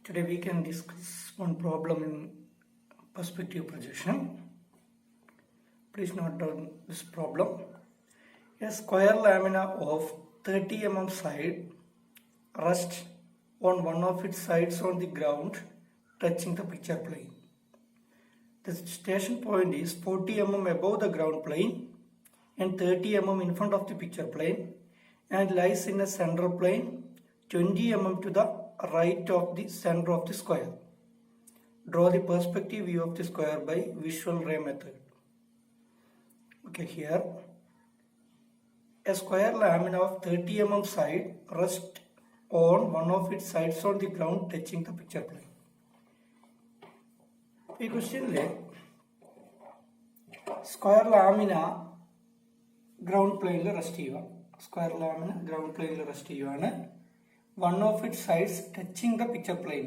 Today we can discuss one problem in perspective projection. Please note down this problem. A square lamina of 30 mm side rests on one of its sides on the ground touching the picture plane. The station point is 40 mm above the ground plane and 30 mm in front of the picture plane and lies in a central plane 20 mm to the right of the center of the square. Draw the perspective view of the square by visual ray method. Okay, here a square lamina of 30 mm side rests on one of its sides on the ground touching the picture plane. ഈ ക്വസ്റ്റ്യനിൽ square lamina ground പ്ലെയിനിൽ rest ചെയ്യുക. Square lamina ground പ്ലെയിനിൽ rest ചെയ്യുകയാണ്. One of it sides touching the picture plain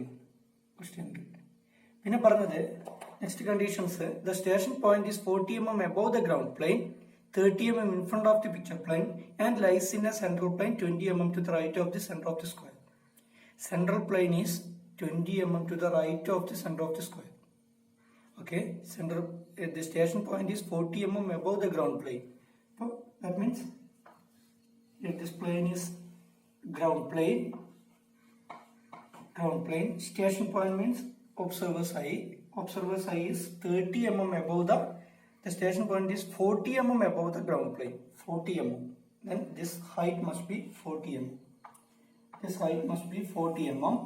question. പിന്നെ പറഞ്ഞത് next conditions the station point is 40 mm above the ground plane, 30 mm in front of the picture plane and lies in a central plane 20 mm to the right of the center of the square. Central plane is 20 mm to the right of the center of the square. Okay, the station point is 40 mm above the ground plane. So that means if this plane is ground plane, station point means observer's eye. Observer's eye is 30 mm above the station point is 40 mm above the ground plane. 40 mm. Then this height must be 40 mm. This height must be 40 mm.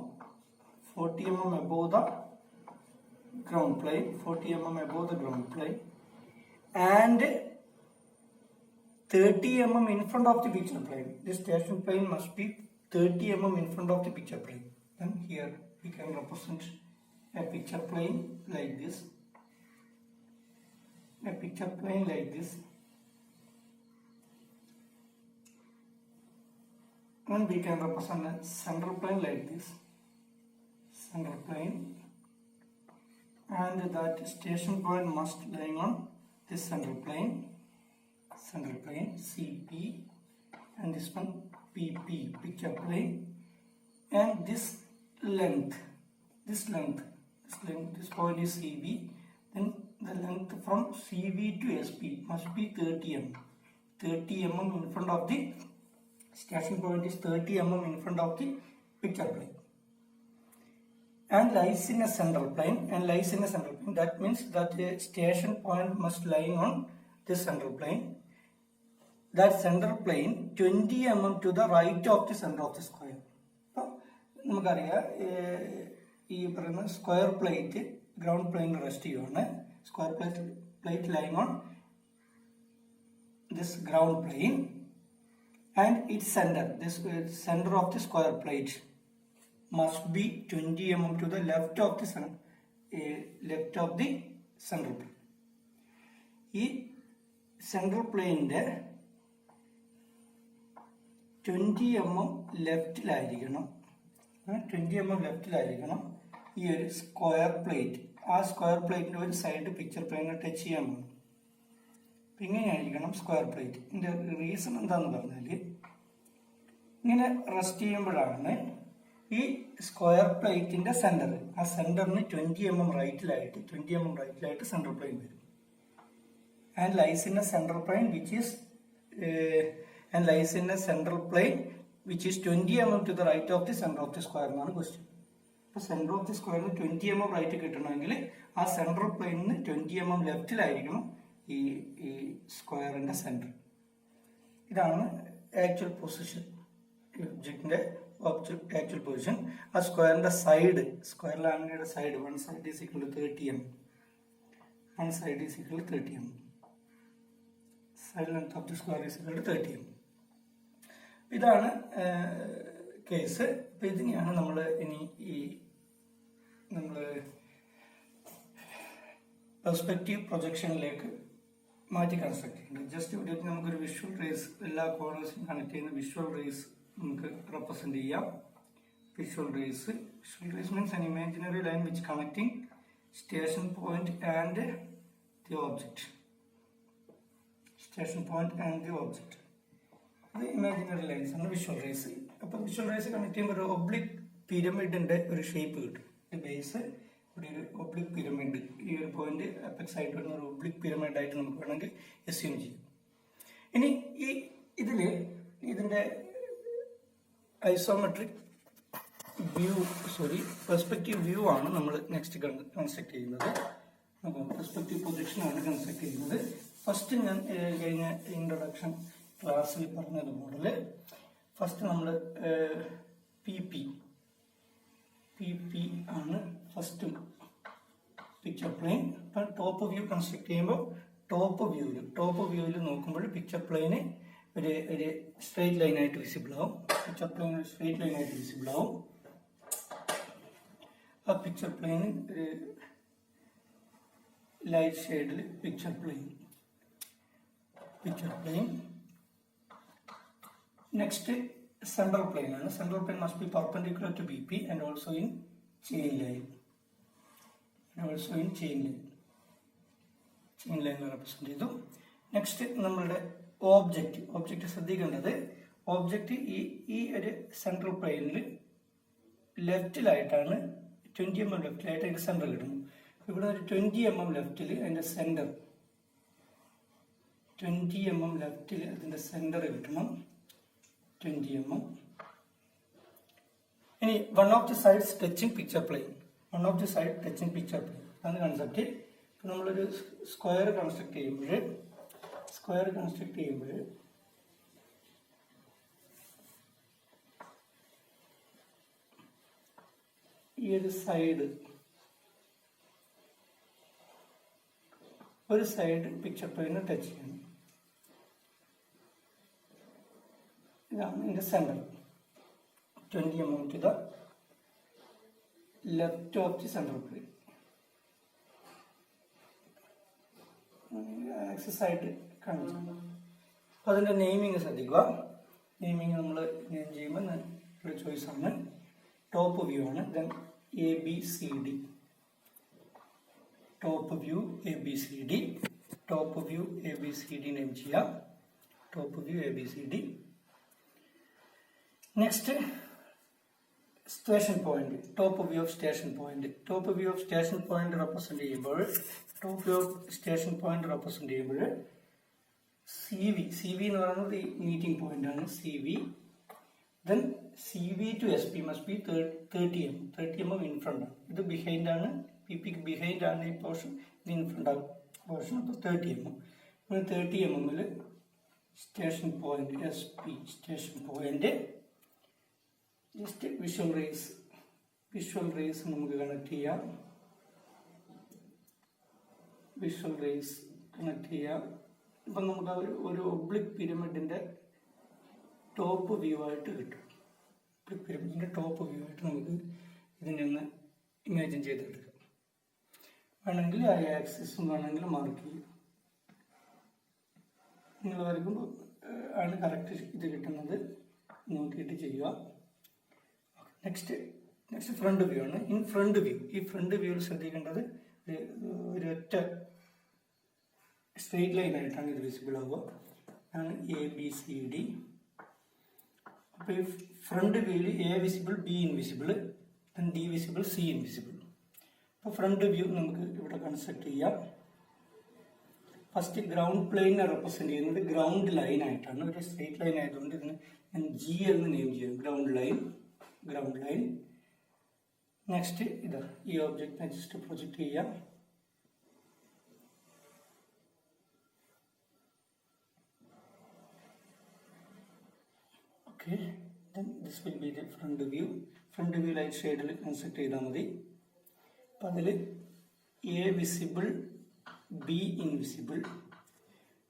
40 mm above the ground plane. 40 mm above the ground plane. And 30 mm in front of the picture plane. This station plane must be 30 mm in front of the picture plane. Then here we can represent a picture plane like this. A picture plane like this. And we can represent a central plane like this. Central plane. And that station point must lie on this central plane. Central plane CP and this one PP, picture plane, and this length, this point is CB. Then the length from CB to SP must be 30 mm. 30 mm in front of the station point is 30 mm in front of the picture plane, and lies in a central plane. That means that the station point must lie on this central plane. That central plane 20 mm to the right of the center of the square. നമുക്കറിയാം ഈ പറയുന്ന square plate ground പ്ലെയിനിൽ rest ചെയ്യുകയാണ്. Square plate lying on this ground plain and it's centre of the square plate must be 20 mm to the left of the central plane. ഈ central പ്ലെയിനിന്റെ 20 mm ലെഫ്റ്റിലായിരിക്കണം. 20 mm ലെഫ്റ്റിലായിരിക്കണം ഈ ഒരു square plate. ആ square പ്ലേറ്റിന്റെ ഒരു side picture പ്ലെയിനെ touch ചെയ്യാൻ പോകും. ഇങ്ങനെയായിരിക്കണം square plate. ഇതിന്റെ reason എന്താന്ന് പറഞ്ഞാൽ ഇങ്ങനെ റെസ്റ്റ് ചെയ്യുമ്പോഴാണ് ഈ സ്ക്വയർ പ്ലേറ്റിന്റെ സെന്റർ, ആ സെന്ററിന് 20 mm റൈറ്റിലായിട്ട് സെൻട്രൽ പ്ലെയിൻ വരും. And lies in a central plane which is 20 mm to the right of the center of the square എന്നാണ് ക്വസ്റ്റ്യൻ. അപ്പോൾ സെന്റർ ഓഫ് ദി സ്ക്വയറിന് 20 mm റൈറ്റ് കിട്ടണമെങ്കിൽ ആ സെൻട്രൽ പ്ലെയിനിന് 20 mm ലെഫ്റ്റിലായിരിക്കണം ഈ സ്ക്വയറിന്റെ സെന്റർ. ഇതാണ് ആക്ച്വൽ പൊസിഷൻ, ഒബ്ജക്റ്റിന്റെ ആക്ച്വൽ പൊസിഷൻ. ആ സ്ക്വയറിന്റെ സൈഡ്, സ്ക്വയർ ലാമിനയുടെ side, one side is equal to 30 mm. One side is equal to 30 mm. Side length of the square is equal to 30 mm. ഇതാണ് case. അപ്പം ഇതിനെയാണ് നമ്മൾ പെർസ്പെക്റ്റീവ് പ്രൊജക്ഷനിലേക്ക് മാറ്റി കൺസ്ട്രക്ട് ചെയ്യുന്നുണ്ട്. ജസ്റ്റ് ഇവിടെ നമുക്കൊരു വിഷ്വൽ റേസ്, എല്ലാ കോർണേഴ്സും കണക്ട് ചെയ്യുന്ന വിഷ്വൽ റേസ് നമുക്ക് റെപ്രസെന്റ് ചെയ്യാം. Visual raise means an imaginary line which connecting station point and the object. The imaginary lines and the visual rays. Visual rays connect to oblique പിരമിഡിൻ്റെ ഒരു shape കിട്ടും. Base ഇവിടെ ഒരു oblique pyramid, ഈ ഒരു point apex ആയിട്ട് വരുന്ന ഒരു oblique pyramid ആയിട്ട് നമുക്ക് വേണമെങ്കിൽ അസ്യൂം ചെയ്യും. ഇനി ഇതിൻ്റെ ഐസോമെട്രിക് വ്യൂ, പെർസ്പെക്റ്റീവ് വ്യൂ ആണ് നമ്മൾ നെക്സ്റ്റ് കൺസ്ട്രക്ട് ചെയ്യുന്നത്. പെർസ്പെക്റ്റീവ് പ്രൊജക്ഷനാണ് കൺസ്ട്രക്ട് ചെയ്യുന്നത്. ഫസ്റ്റ് ഞാൻ കഴിഞ്ഞ ഇൻട്രൊഡക്ഷൻ ക്ലാസ്സിൽ പറഞ്ഞതുപോലെ ഫസ്റ്റ് നമ്മൾ പി പി ആണ് ഫസ്റ്റ് പിക്ചർ പ്ലെയിൻ. അപ്പം ടോപ്പ് വ്യൂ കൺസ്ട്രക്ട് ചെയ്യുമ്പോൾ ടോപ്പ് വ്യൂവിൽ നോക്കുമ്പോൾ പിക്ചർ പ്ലെയിന് ഒരു സ്ട്രെയിറ്റ് ലൈനായിട്ട് വിസിബിൾ ആവും. പിക്ചർ പ്ലെയിൻ ഒരു സ്ട്രെയിറ്റ് ലൈനായിട്ട് വിസിബിൾ ആവും. ആ പിക്ചർ പ്ലെയിന് ഒരു ലൈറ്റ് ഷെയ്ഡിൽ picture plane. Next central plane ആണ്. Central plane must be perpendicular to B P and also in chain line. Represent ചെയ്തു. നെക്സ്റ്റ് നമ്മളുടെ ഓബ്ജക്റ്റ് ശ്രദ്ധിക്കേണ്ടത്, ഓബ്ജക്റ്റ് ഈ ഒരു സെൻട്രൽ പ്ലെയിനിൽ ലെഫ്റ്റിലായിട്ടാണ് 20 mm ലെഫ്റ്റിലായിട്ട് അതിന്റെ സെന്റർ കിട്ടുന്നു. ഇവിടെ ഒരു 20 mm ലെഫ്റ്റിൽ അതിന്റെ സെന്റർ 20 mm ലെഫ്റ്റിൽ അതിന്റെ സെന്റർ കിട്ടണം. 20 mm. ഇനി one of the sides touching picture plain. അതാണ് കൺസെപ്റ്റ്. ഇപ്പം നമ്മളൊരു സ്ക്വയർ കൺസ്ട്രക്ട് ചെയ്യുമ്പോൾ ഈ ഒരു സൈഡ് പിക്ചർ പ്ലെയിന് ടച്ച് ചെയ്യണം. ഇതാണ് ഇതിന്റെ centre. 20 mm to the left of the central plane. Axis ആയിട്ട് കാണിച്ചു. അപ്പോൾ അതിൻ്റെ നെയിമിങ് ശ്രദ്ധിക്കുക. നെയിമിങ് നമ്മൾ നെയിം ചെയ്യുമ്പോൾ ഒരു ചോയ്സ് ആണ്. ടോപ്പ് വ്യൂ ആണ്. Then ABCD. Top view ABCD name ചെയ്യാം. Top view ABCD. Next station point. Top view of station point represent ചെയ്യുമ്പോൾ CV എന്ന് പറയുന്നത് മീറ്റിംഗ് പോയിന്റ് ആണ്. CV. Then CV to SP must be 30 mm in front. ഇത് behind ആണ്. PP behind ആണ് ഈ portion. ഇത് ഇൻ ഫ്രണ്ട് ആണ് പോർഷൻ. അപ്പോൾ 30 mm. 30 mm station point SP just visual raise നമുക്ക് കണക്ട് ചെയ്യാം. ഇപ്പം നമുക്ക് ഒരു ഒബ്ലിക് പിരമിഡിന്റെ ടോപ്പ് വ്യൂ ആയിട്ട് കിട്ടും. നമുക്ക് ഇതിനെ ഒന്ന് ഇമാജിൻ ചെയ്തെടുക്കാം. വേണമെങ്കിൽ ആ ആക്സിസും വേണമെങ്കിൽ മാർക്ക് ചെയ്യും. നിങ്ങൾ വരയ്ക്കുമ്പോൾ ആണ് കറക്റ്റ് ഇത് കിട്ടുന്നത് നോക്കിയിട്ട് ചെയ്യുക. നെക്സ്റ്റ് ഫ്രണ്ട് വ്യൂ ആണ്. ഈ ഫ്രണ്ട് വ്യൂവിൽ ശ്രദ്ധിക്കേണ്ടത് ഒരു ഒറ്റ സ്ട്രെയിറ്റ് ലൈൻ ആയിട്ടാണ് ഇത് വിസിബിൾ ആവുക. ആണ് ABCD. അപ്പോൾ ഈ ഫ്രണ്ട് വ്യൂവിൽ A visible, B invisible, then D visible, C invisible. അപ്പോൾ ഫ്രണ്ട് വ്യൂ നമുക്ക് ഇവിടെ കൺസ്ട്രക്ട് ചെയ്യാം. ഫസ്റ്റ് ഗ്രൗണ്ട് പ്ലെയിനെ റെപ്രസെന്റ് ചെയ്യുന്നത് ഗ്രൗണ്ട് ലൈൻ ആയിട്ടാണ്. ഒരു സ്ട്രെയിറ്റ് ലൈൻ ആയതുകൊണ്ട് ഇതിന് ഞാൻ G എന്ന് നെയിം ചെയ്യാം. Ground line. നെക്സ്റ്റ് ഈ ഓബ്ജക്റ്റിനെ ജസ്റ്റ് പ്രൊജക്ട് ചെയ്യാം. Okay. then this will be the front view. Front view light ഷെയ്ഡിൽ കൺസ്ട്രക്ട് ചെയ്താൽ മതി. അപ്പം അതിൽ A visible, B invisible,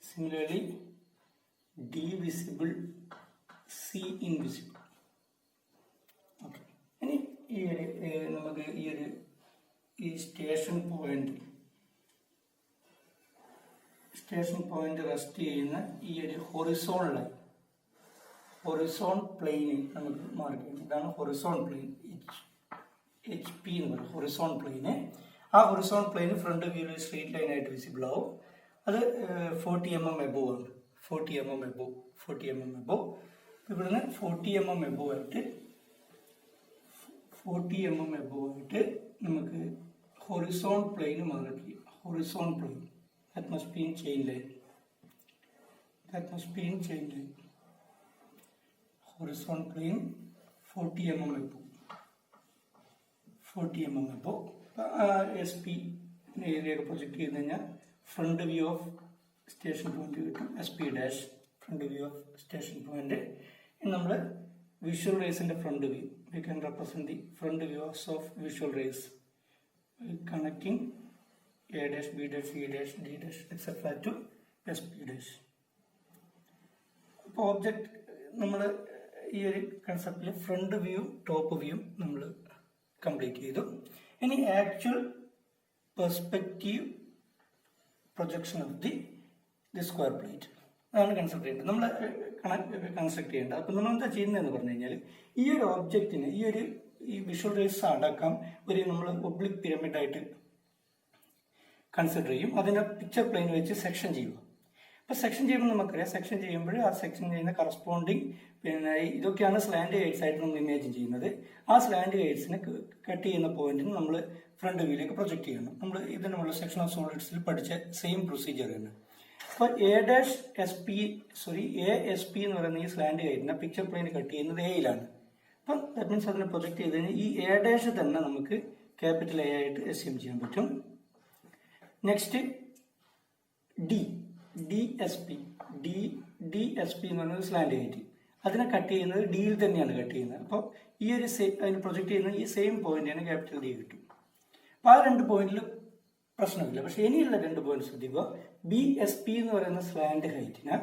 similarly D visible, C invisible. Okay. ഇനി നമുക്ക് ഈ സ്റ്റേഷൻ പോയിന്റ് റെസ്റ്റ് ചെയ്യുന്ന ഈ ഒരു ഹൊറിസോൺ പ്ലെയിന് നമുക്ക് മാർക്ക് ചെയ്യണം. ഇതാണ് ഹൊറിസോൺ പ്ലെയിൻ. HP എന്ന് പറയും ഹൊറിസോൺ പ്ലെയിന്. ആ ഹൊറിസോൺ പ്ലെയിന് ഫ്രണ്ട് വ്യൂവിൽ സ്ട്രെയിറ്റ് ലൈൻ ആയിട്ട് വിസിബിൾ ആവും. അത് 40 mm എബോവ് ആണ്. 40 mm എബോവ്. ഇവിടുന്ന് 40 mm എബോവ് ആയിട്ട് 40 mm above നമുക്ക് horizontal plane മാർക്ക് ചെയ്യാം. Horizontal plane. That must be in chain line. That must be in chain line. Horizontal plane 40 mm above. 40 mm above. SP area project ചെയ്ത് കഴിഞ്ഞാൽ front view of station point കിട്ടും. SP dash front view of station point. നമ്മൾ visual റേസിന്റെ front view we can represent the front views of visual rays connecting A dash, B dash, C dash, D dash, etc. to SP dash. അപ്പോൾ object നമ്മൾ ഈ ഒരു കൺസെപ്റ്റിൽ front view top view നമ്മൾ complete ചെയ്തു. ഇനി actual perspective projection of the square plate അതാണ് concept ചെയ്യേണ്ടത്, നമ്മൾ കൺസ്ട്രക്ട് ചെയ്യേണ്ടത്. അപ്പം നമ്മൾ എന്താ ചെയ്യുന്നതെന്ന് പറഞ്ഞു കഴിഞ്ഞാൽ ഈ ഒരു ഒബ്ജക്റ്റിന് ഈ വിഷ്വൽ റേസ് അടക്കം നമ്മൾ ഒബ്ലിക് പിരമിഡായിട്ട് കൺസിഡർ ചെയ്യും. അതിനെ പിക്ചർ പ്ലെയിൻ വെച്ച് സെക്ഷൻ ചെയ്യുക. അപ്പോൾ സെക്ഷൻ ചെയ്യുമ്പോൾ നമുക്കറിയാം, സെക്ഷൻ ചെയ്യുമ്പോൾ ആ സെക്ഷൻ ചെയ്യുന്ന കറസ്പോണ്ടിങ് ഇതൊക്കെയാണ് സ്ലാൻഡ് ഗൈഡ്സ് ആയിട്ട് നമ്മൾ ഇമേജിൻ ചെയ്യുന്നത്. ആ സ്ലാൻഡ് ഗൈഡ്സിനെ കട്ട് ചെയ്യുന്ന പോയിന്റിന് നമ്മൾ ഫ്രണ്ട് വ്യൂയിലേക്ക് പ്രൊജക്ട് ചെയ്യണം. നമ്മൾ ഇത് നമ്മൾ സെക്ഷൻ ഓഫ് സോളിഡ്സിൽ പഠിച്ച സെയിം പ്രൊസീജിയർ തന്നെ. അപ്പോൾ ASP എന്ന് പറയുന്ന ഈ സ്ലാൻഡ് ഗൈഡിനെ പിക്ചർ പ്ലെയിൻ കട്ട് ചെയ്യുന്നത് എയിലാണ്. അപ്പം ദാറ്റ് മീൻസ് അതിനെ പ്രൊജക്ട് ചെയ്ത് കഴിഞ്ഞാൽ ഈ A' തന്നെ നമുക്ക് ക്യാപിറ്റൽ A ആയിട്ട് അസ്യൂം ചെയ്യാൻ പറ്റും. നെക്സ്റ്റ് DSP എന്ന് പറയുന്നത് സ്ലാൻഡ് ഗൈറ്റ്, അതിനെ കട്ട് ചെയ്യുന്നത് ഡിയിൽ തന്നെയാണ് കട്ട് ചെയ്യുന്നത്. അപ്പോൾ ഈ ഒരു അതിന് പ്രൊജക്ട് ചെയ്യുന്ന ഈ സെയിം പോയിന്റാണ് ക്യാപിറ്റൽ D കിട്ടും. അപ്പോൾ ആ രണ്ട് പോയിന്റിൽ പ്രശ്നമില്ല. പക്ഷെ ഇനിയുള്ള രണ്ട് പോയിന്റ് ശ്രദ്ധിക്കുക. BSP എന്ന് പറയുന്ന സ്ലാൻഡ് ഹൈറ്റിന്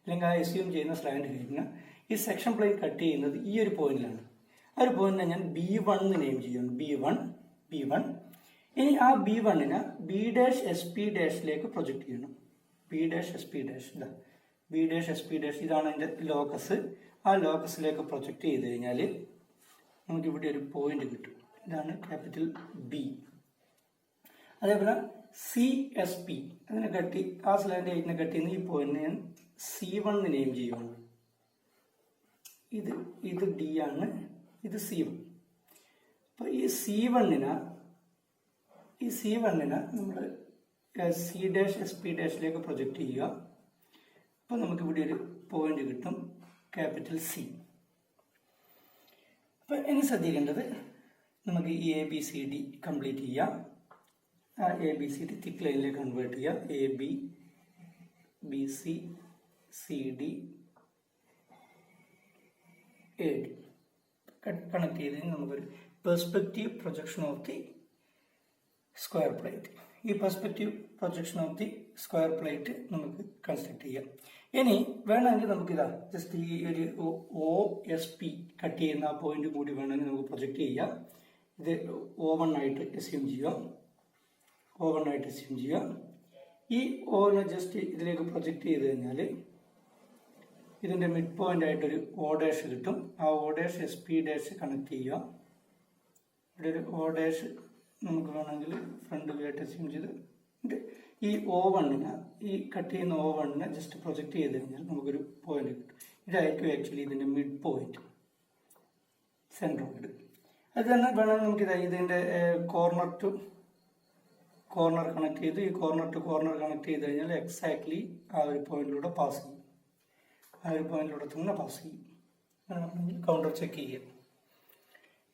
അല്ലെങ്കിൽ ആ അസ്യൂം ചെയ്യുന്ന സ്ലാൻഡ് ഹൈറ്റിന് ഈ സെക്ഷൻ പ്ലെയിൻ കട്ട് ചെയ്യുന്നത് ഈ ഒരു പോയിന്റിലാണ്. ആ ഒരു പോയിന്റിനെ ഞാൻ B1 നെയിം ചെയ്യുന്നു. B1. ഇനി ആ B1നെ B'SP' പ്രൊജക്ട് ചെയ്യണം. B'SP' ഇതാണ് അതിന്റെ ലോക്കസ്. ആ ലോക്കസിലേക്ക് പ്രൊജക്ട് ചെയ്ത് കഴിഞ്ഞാൽ നമുക്ക് ഇവിടെ ഒരു പോയിന്റ് കിട്ടും. ഇതാണ് ക്യാപിറ്റൽ B. അതേപോലെ CSP അതിനെ ആ സ്ലാൻഡ് ഹൈറ്റിനെ കട്ട് ചെയ്യുന്ന ഈ പോയിന്റിനെ ഞാൻ C1 നെയിം ചെയ്യുകയാണ്. ഇത് D ആണ്, ഇത് C1. അപ്പോൾ ഈ C1നെ നമ്മൾ C'SP' പ്രൊജക്ട് ചെയ്യുക. അപ്പോൾ നമുക്ക് ഇവിടെ ഒരു പോയിന്റ് കിട്ടും, ക്യാപിറ്റൽ C. അപ്പോൾ ഇനി ശ്രദ്ധിക്കേണ്ടത് നമുക്ക് ഈ ABCD കംപ്ലീറ്റ് ചെയ്യാം. ആ ABCD തിക്ക് ലൈനിലേക്ക് കൺവേർട്ട് ചെയ്യുക. AB BC CD AD connect ചെയ്ത് നമുക്കൊരു perspective projection of the square plate. ഈ perspective projection of the square plate നമുക്ക് കൺസ്ട്രക്ട് ചെയ്യാം. ഇനി വേണമെങ്കിൽ നമുക്കിതാ ജസ്റ്റ് ഈ ഒരു OSP കട്ട് ചെയ്യുന്ന ആ പോയിന്റ് കൂടി വേണമെങ്കിൽ നമുക്ക് പ്രൊജക്ട് ചെയ്യാം. ഇത് O1 ആയിട്ട് അസ്യൂം ചെയ്യുക. ഈ ഓനെ ജസ്റ്റ് ഇതിലേക്ക് പ്രൊജക്ട് ചെയ്ത് കഴിഞ്ഞാൽ ഇതിന്റെ മിഡ് പോയിന്റ് ആയിട്ടൊരു O' കിട്ടും. ആ O'SP' കണക്ട് ചെയ്യുക. ഇവിടെ ഒരു O' നമുക്ക് വേണമെങ്കിൽ ഫ്രണ്ട് വ്യൂ ആയിട്ട് അസ്യൂം ചെയ്ത് ഈ O1നെ ഈ കട്ട് ചെയ്യുന്ന O1നെ ജസ്റ്റ് പ്രൊജക്ട് ചെയ്ത് കഴിഞ്ഞാൽ നമുക്കൊരു പോയിന്റ് കിട്ടും. ഇതായിരിക്കും ആക്ച്വലി ഇതിന്റെ മിഡ് പോയിന്റ്, സെൻട്രോയിഡ്. അത് തന്നെ വേണമെങ്കിൽ നമുക്ക് ഇതിന്റെ കോർണർ ടു കോർണർ കണക്ട് ചെയ്ത് ഈ കോർണർ ടു കോർണർ കണക്ട് ചെയ്ത് കഴിഞ്ഞാൽ എക്സാക്ട്ലി ആ ഒരു പോയിന്റിലൂടെ പാസ് ചെയ്യും. കൗണ്ടർ ചെക്ക് ചെയ്യുക.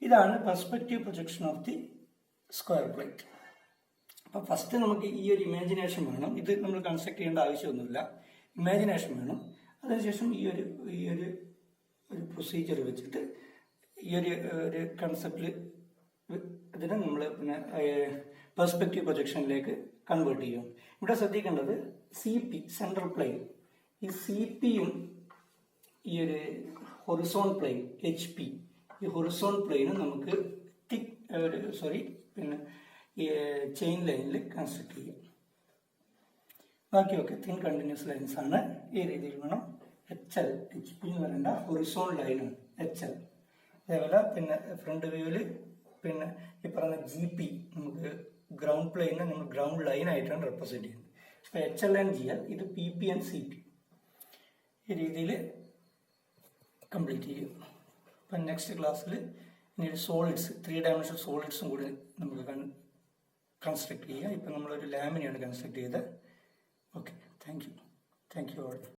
ഇതാണ് perspective projection of the square plate. അപ്പോൾ ഫസ്റ്റ് നമുക്ക് ഈ ഒരു ഇമാജിനേഷൻ വേണം. ഇത് നമ്മൾ കൺസ്ട്രക്ട് ചെയ്യേണ്ട ആവശ്യമൊന്നുമില്ല, ഇമാജിനേഷൻ വേണം. അതിനുശേഷം ഈ ഒരു പ്രൊസീജിയർ വെച്ചിട്ട് ഈ ഒരു കൺസെപ്റ്റിൽ ഇതിനെ നമ്മൾ പിന്നെ പെർസ്പെക്റ്റീവ് പ്രൊജക്ഷനിലേക്ക് കൺവേർട്ട് ചെയ്യും. ഇവിടെ ശ്രദ്ധിക്കേണ്ടത് CP സെൻട്രൽ പ്ലെയിൻ, ഈ CPയും ഈ ഒരു ഹൊറിസോൺ പ്ലെയിൻ HP, ഈ ഹൊറിസോൺ പ്ലെയിനും നമുക്ക് ചെയിൻ ലൈനിൽ കൺസ്ട്രക്ട് ചെയ്യും. ബാക്കിയൊക്കെ തിൻ കണ്ടിന്യൂസ് ലൈൻസ് ആണ്. ഈ രീതിയിൽ വേണം. HP എന്ന് പറയേണ്ട ഹൊറിസോൺ ലൈനാണ് HL. അതേപോലെ പിന്നെ ഫ്രണ്ട് വ്യൂവിൽ പിന്നെ ഈ പറയുന്ന GP നമുക്ക് ഗ്രൗണ്ട് പ്ലെയിനെ നമ്മൾ ഗ്രൗണ്ട് ലൈൻ ആയിട്ടാണ് റെപ്രസെന്റ് ചെയ്യുന്നത്. അപ്പോൾ HL ആൻഡ് GL, ഇത് PP ആൻഡ് CP. ഈ രീതിയിൽ കംപ്ലീറ്റ് ചെയ്യും. അപ്പം നെക്സ്റ്റ് ക്ലാസ്സിൽ ഇനി സോളിഡ്സ് 3 ഡയമെൻഷണൽ സോളിഡ്സും കൂടി നമുക്ക് കൺസ്ട്രക്ട് ചെയ്യാം. ഇപ്പം നമ്മളൊരു ലാമിനെയാണ് കൺസ്ട്രക്ട് ചെയ്തത്. Okay, thank you all.